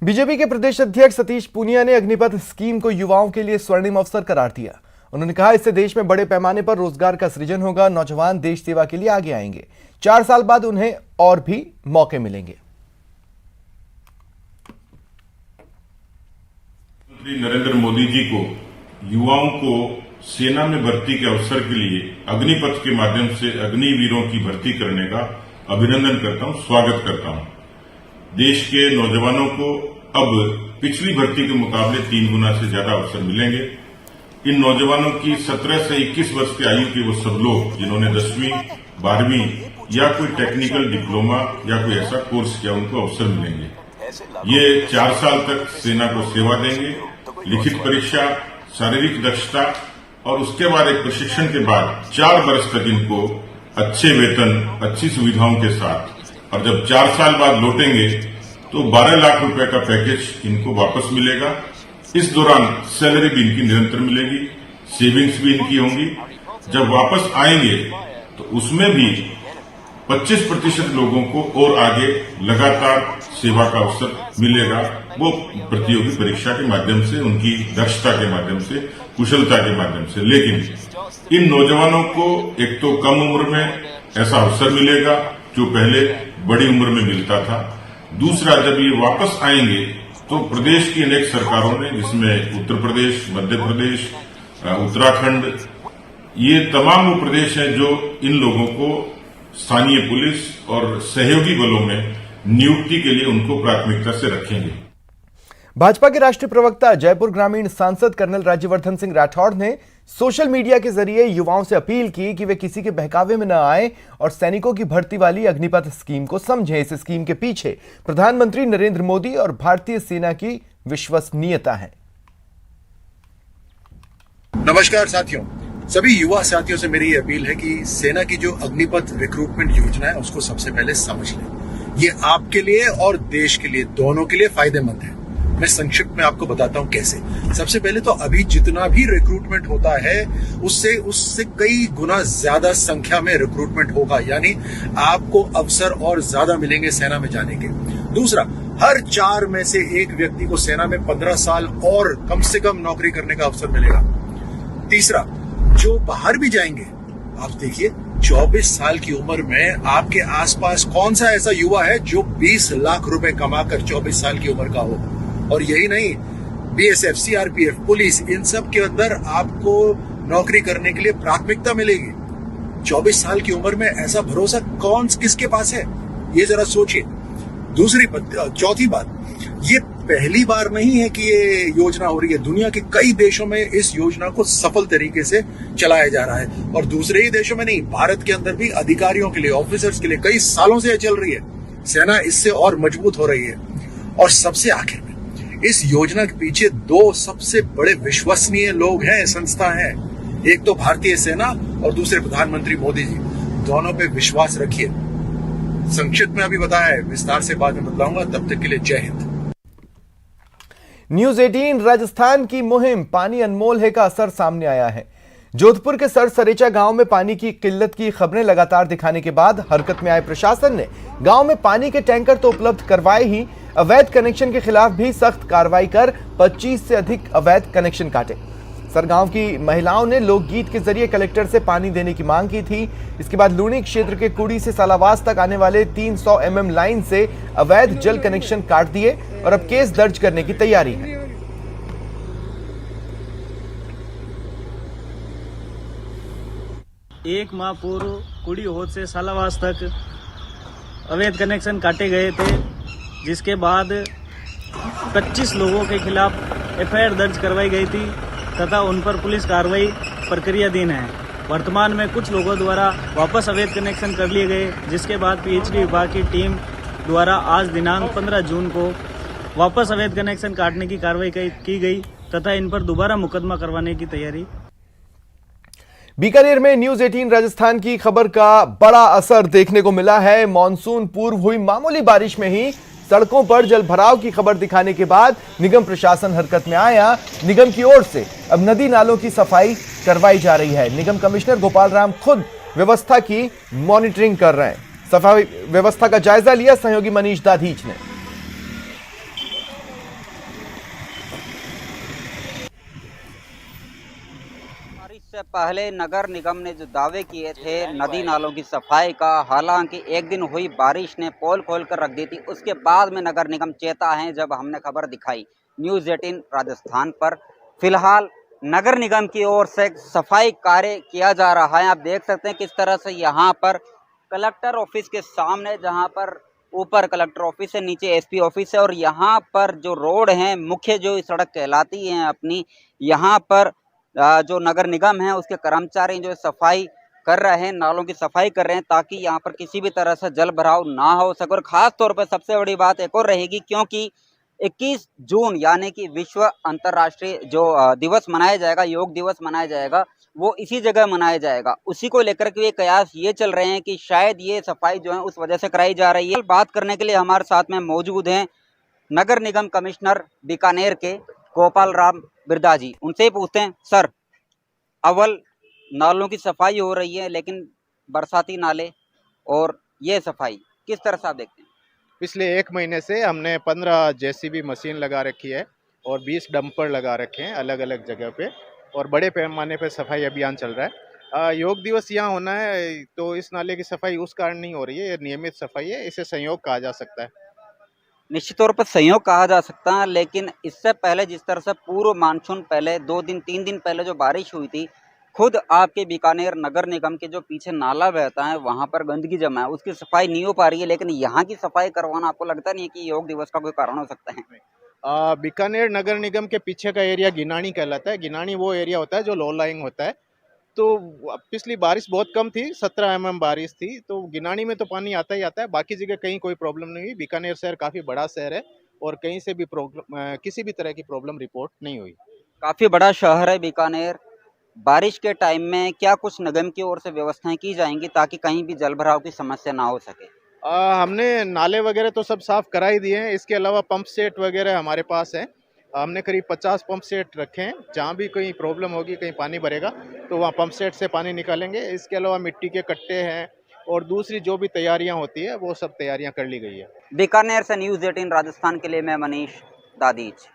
BJP के प्रदेश अध्यक्ष सतीश पूनिया ने अग्निपथ स्कीम को युवाओं के लिए स्वर्णिम अवसर करार दिया। उन्होंने कहा, इससे देश में बड़े पैमाने पर रोजगार का सृजन होगा। नौजवान देश सेवा के लिए आगे आएंगे। 4 साल बाद उन्हें और भी मौके मिलेंगे। प्रधानमंत्री नरेंद्र मोदी जी को युवाओं को सेना में भर्ती के अवसर के लिए अग्निपथ के माध्यम से अग्निवीरों की भर्ती करने का अभिनंदन करता हूं, स्वागत करता हूं। देश के नौजवानों को अब पिछली भर्ती के मुकाबले 3 गुना से ज्यादा अवसर मिलेंगे। इन नौजवानों की 17 से 21 वर्ष की आयु के वो सब लोग जिन्होंने 10वीं 12वीं या कोई टेक्निकल डिप्लोमा या कोई ऐसा कोर्स किया, उनको अवसर मिलेंगे। ये 4 साल तक सेना को सेवा देंगे। लिखित परीक्षा, शारीरिक दक्षता और उसके बाद एक प्रशिक्षण के बाद 4 वर्ष तक इनको अच्छे वेतन, अच्छी सुविधाओं के साथ, और जब 4 साल बाद लौटेंगे तो 12 लाख रुपए का पैकेज इनको वापस मिलेगा। इस दौरान सैलरी भी इनकी निरंतर मिलेगी, सेविंग्स भी इनकी होंगी। जब वापस आएंगे तो उसमें भी 25% लोगों को और आगे लगातार सेवा का अवसर मिलेगा। वो प्रतियोगी परीक्षा के माध्यम से, उनकी दक्षता के माध्यम से, कुशलता के माध्यम से। लेकिन इन नौजवानों को एक तो कम उम्र में ऐसा अवसर मिलेगा जो पहले बड़ी उम्र में मिलता था। दूसरा, जब ये वापस आएंगे तो प्रदेश की अनेक सरकारों ने, जिसमें उत्तर प्रदेश, मध्य प्रदेश, उत्तराखंड, ये तमाम वो प्रदेश हैं जो इन लोगों को स्थानीय पुलिस और सहयोगी बलों में नियुक्ति के लिए उनको प्राथमिकता से रखेंगे। भाजपा के राष्ट्रीय प्रवक्ता, जयपुर ग्रामीण सांसद कर्नल राज्यवर्धन सिंह राठौड़ ने सोशल मीडिया के जरिए युवाओं से अपील की कि वे किसी के बहकावे में न आए और सैनिकों की भर्ती वाली अग्निपथ स्कीम को समझें। इस स्कीम के पीछे प्रधानमंत्री नरेंद्र मोदी और भारतीय सेना की विश्वसनीयता है। नमस्कार साथियों, सभी युवा साथियों से मेरी अपील है कि सेना की जो अग्निपथ रिक्रूटमेंट योजना है उसको सबसे पहले समझ लें। ये आपके लिए और देश के लिए, दोनों के लिए फायदेमंद है। मैं संक्षिप्त में आपको बताता हूं कैसे। सबसे पहले तो अभी जितना भी रिक्रूटमेंट होता है उससे कई गुना ज्यादा संख्या में रिक्रूटमेंट होगा, यानी आपको अवसर और ज्यादा मिलेंगे सेना में जाने के। दूसरा, हर 4 में से 1 व्यक्ति को सेना में 15 साल और कम से कम नौकरी करने का अवसर मिलेगा। तीसरा, जो बाहर भी जाएंगे, आप देखिए 24 साल की उम्र में आपके आसपास कौन सा ऐसा युवा है जो 20 लाख रुपए कमाकर 24 साल की उम्र का हो। और यही नहीं, बीएसएफ, सीआरपीएफ, पुलिस, इन सब के अंदर आपको नौकरी करने के लिए प्राथमिकता मिलेगी। 24 साल की उम्र में ऐसा भरोसा किसके पास है, ये जरा सोचिए। चौथी बात, ये पहली बार नहीं है कि ये योजना हो रही है। दुनिया के कई देशों में इस योजना को सफल तरीके से चलाया जा रहा है, और दूसरे ही देशों में नहीं, भारत के अंदर भी अधिकारियों के लिए, ऑफिसर्स के लिए कई सालों से चल रही है। सेना इससे और मजबूत हो रही है। और सबसे आखिर में, इस योजना के पीछे 2 सबसे बड़े विश्वसनीय लोग हैं, संस्था हैं। एक तो भारतीय सेना और दूसरे प्रधानमंत्री मोदी जी। दोनों पे विश्वास रखिए। संक्षिप्त में अभी बताया है, विस्तार से बाद में बतलाऊंगा। तब तक के लिए जय हिंद। न्यूज 18 राजस्थान की मुहिम पानी अनमोल है का असर सामने आया है। जोधपुर के सरसरेचा गांव में पानी की किल्लत की खबरें लगातार दिखाने के बाद हरकत में आए प्रशासन ने गांव में पानी के टैंकर तो उपलब्ध करवाए ही, अवैध कनेक्शन के खिलाफ भी सख्त कार्रवाई कर 25 से अधिक अवैध कनेक्शन काटे। सरगांव की महिलाओं ने लोकगीत के जरिए कलेक्टर से पानी देने की मांग की थी। इसके बाद लूणी क्षेत्र के कुड़ी से सालावास तक आने वाले 300 mm लाइन से अवैध जल कनेक्शन काट दिए और अब केस दर्ज करने की तैयारी है। 1 माह पूर्व कुड़ी होद से सालावास तक अवैध कनेक्शन काटे गए थे, जिसके बाद 25 लोगों के खिलाफ एफआईआर दर्ज करवाई गई थी तथा उन पर पुलिस कार्रवाई प्रक्रियाधीन है। वर्तमान में कुछ लोगों द्वारा वापस अवैध कनेक्शन कर लिए गए, जिसके बाद पीएचडी विभाग की टीम द्वारा आज दिनांक 15 जून को वापस अवैध कनेक्शन काटने की कार्रवाई की गई तथा इन पर दोबारा मुकदमा करवाने की तैयारी। बीकानेर में न्यूज 18 राजस्थान की खबर का बड़ा असर देखने को मिला है। मॉनसून पूर्व हुई मामूली बारिश में ही सड़कों पर जलभराव की खबर दिखाने के बाद निगम प्रशासन हरकत में आया। निगम की ओर से अब नदी नालों की सफाई करवाई जा रही है। निगम कमिश्नर गोपाल राम खुद व्यवस्था की मॉनिटरिंग कर रहे हैं। सफाई व्यवस्था का जायजा लिया सहयोगी मनीष दाधीच ने। इससे पहले नगर निगम ने जो दावे किए थे नदी नालों की सफाई का, हालांकि एक दिन हुई बारिश ने पोल खोल कर रख दी थी। उसके बाद में नगर निगम चेता है जब हमने खबर दिखाई न्यूज़ 18 राजस्थान पर। फिलहाल नगर निगम की ओर से सफाई कार्य किया जा रहा है। आप देख सकते हैं किस तरह से यहाँ पर कलेक्टर ऑफिस के सामने, जहाँ पर ऊपर कलेक्टर ऑफिस है, नीचे एसपी ऑफिस है, और यहाँ पर जो रोड है, मुख्य जो सड़क कहलाती है अपनी, यहाँ पर जो नगर निगम है उसके कर्मचारी जो सफाई कर रहे हैं, नालों की सफाई कर रहे हैं, ताकि यहाँ पर किसी भी तरह से जल भराव ना हो सके। और खास तौर पर सबसे बड़ी बात एक और रहेगी, क्योंकि 21 जून यानी कि विश्व अंतर्राष्ट्रीय जो दिवस मनाया जाएगा, योग दिवस मनाया जाएगा, वो इसी जगह मनाया जाएगा। उसी को लेकर के कयास ये चल रहे हैं कि शायद ये सफाई जो है उस वजह से कराई जा रही है। बात करने के लिए हमारे साथ में मौजूद हैं नगर निगम कमिश्नर बीकानेर के गोपाल राम बिरदा जी। उनसे ही पूछते हैं, सर, अव्वल नालों की सफाई हो रही है, लेकिन बरसाती नाले और ये सफाई किस तरह से आप देखते हैं? पिछले 1 महीने से हमने 15 जेसीबी मशीन लगा रखी है और 20 डंपर लगा रखे हैं अलग अलग जगह पे, और बड़े पैमाने पे सफाई अभियान चल रहा है। योग दिवस यहाँ होना है तो इस नाले की सफाई उस कारण नहीं हो रही है, ये नियमित सफाई है, इसे संयोग कहा जा सकता है। निश्चित तौर पर संयोग कहा जा सकता है, लेकिन इससे पहले जिस तरह से पूर्व मानसून पहले 2 दिन 3 दिन पहले जो बारिश हुई थी, खुद आपके बीकानेर नगर निगम के जो पीछे नाला बहता है वहां पर गंदगी जमा है, उसकी सफाई नहीं हो पा रही है, लेकिन यहाँ की सफाई करवाना आपको लगता नहीं है कि योग दिवस का कोई कारण हो सकता है? बीकानेर नगर निगम के पीछे का एरिया गिनानी कहलाता है। गिनानी वो एरिया होता है जो लो लाइंग होता है। तो पिछली बारिश बहुत कम थी, 17 mm बारिश थी, तो गिनानी में तो पानी आता ही आता है। बाकी जगह कहीं कोई प्रॉब्लम नहीं हुई। बीकानेर शहर काफ़ी बड़ा शहर है और कहीं से भी प्रॉब्लम, किसी भी तरह की प्रॉब्लम रिपोर्ट नहीं हुई। काफी बड़ा शहर है बीकानेर। बारिश के टाइम में क्या कुछ निगम की ओर से व्यवस्थाएं की जाएंगी ताकि कहीं भी जल भराव की समस्या ना हो सके? हमने नाले वगैरह तो सब साफ करा ही दिए हैं। इसके अलावा पंप सेट वगैरह हमारे पास है। हमने करीब 50 पंप सेट रखे हैं। जहाँ भी कोई प्रॉब्लम होगी, कहीं पानी भरेगा तो वहाँ पंप सेट से पानी निकालेंगे। इसके अलावा मिट्टी के कट्टे हैं और दूसरी जो भी तैयारियाँ होती है वो सब तैयारियाँ कर ली गई है। बीकानेर से न्यूज़ 18 राजस्थान के लिए मैं मनीष दादीज।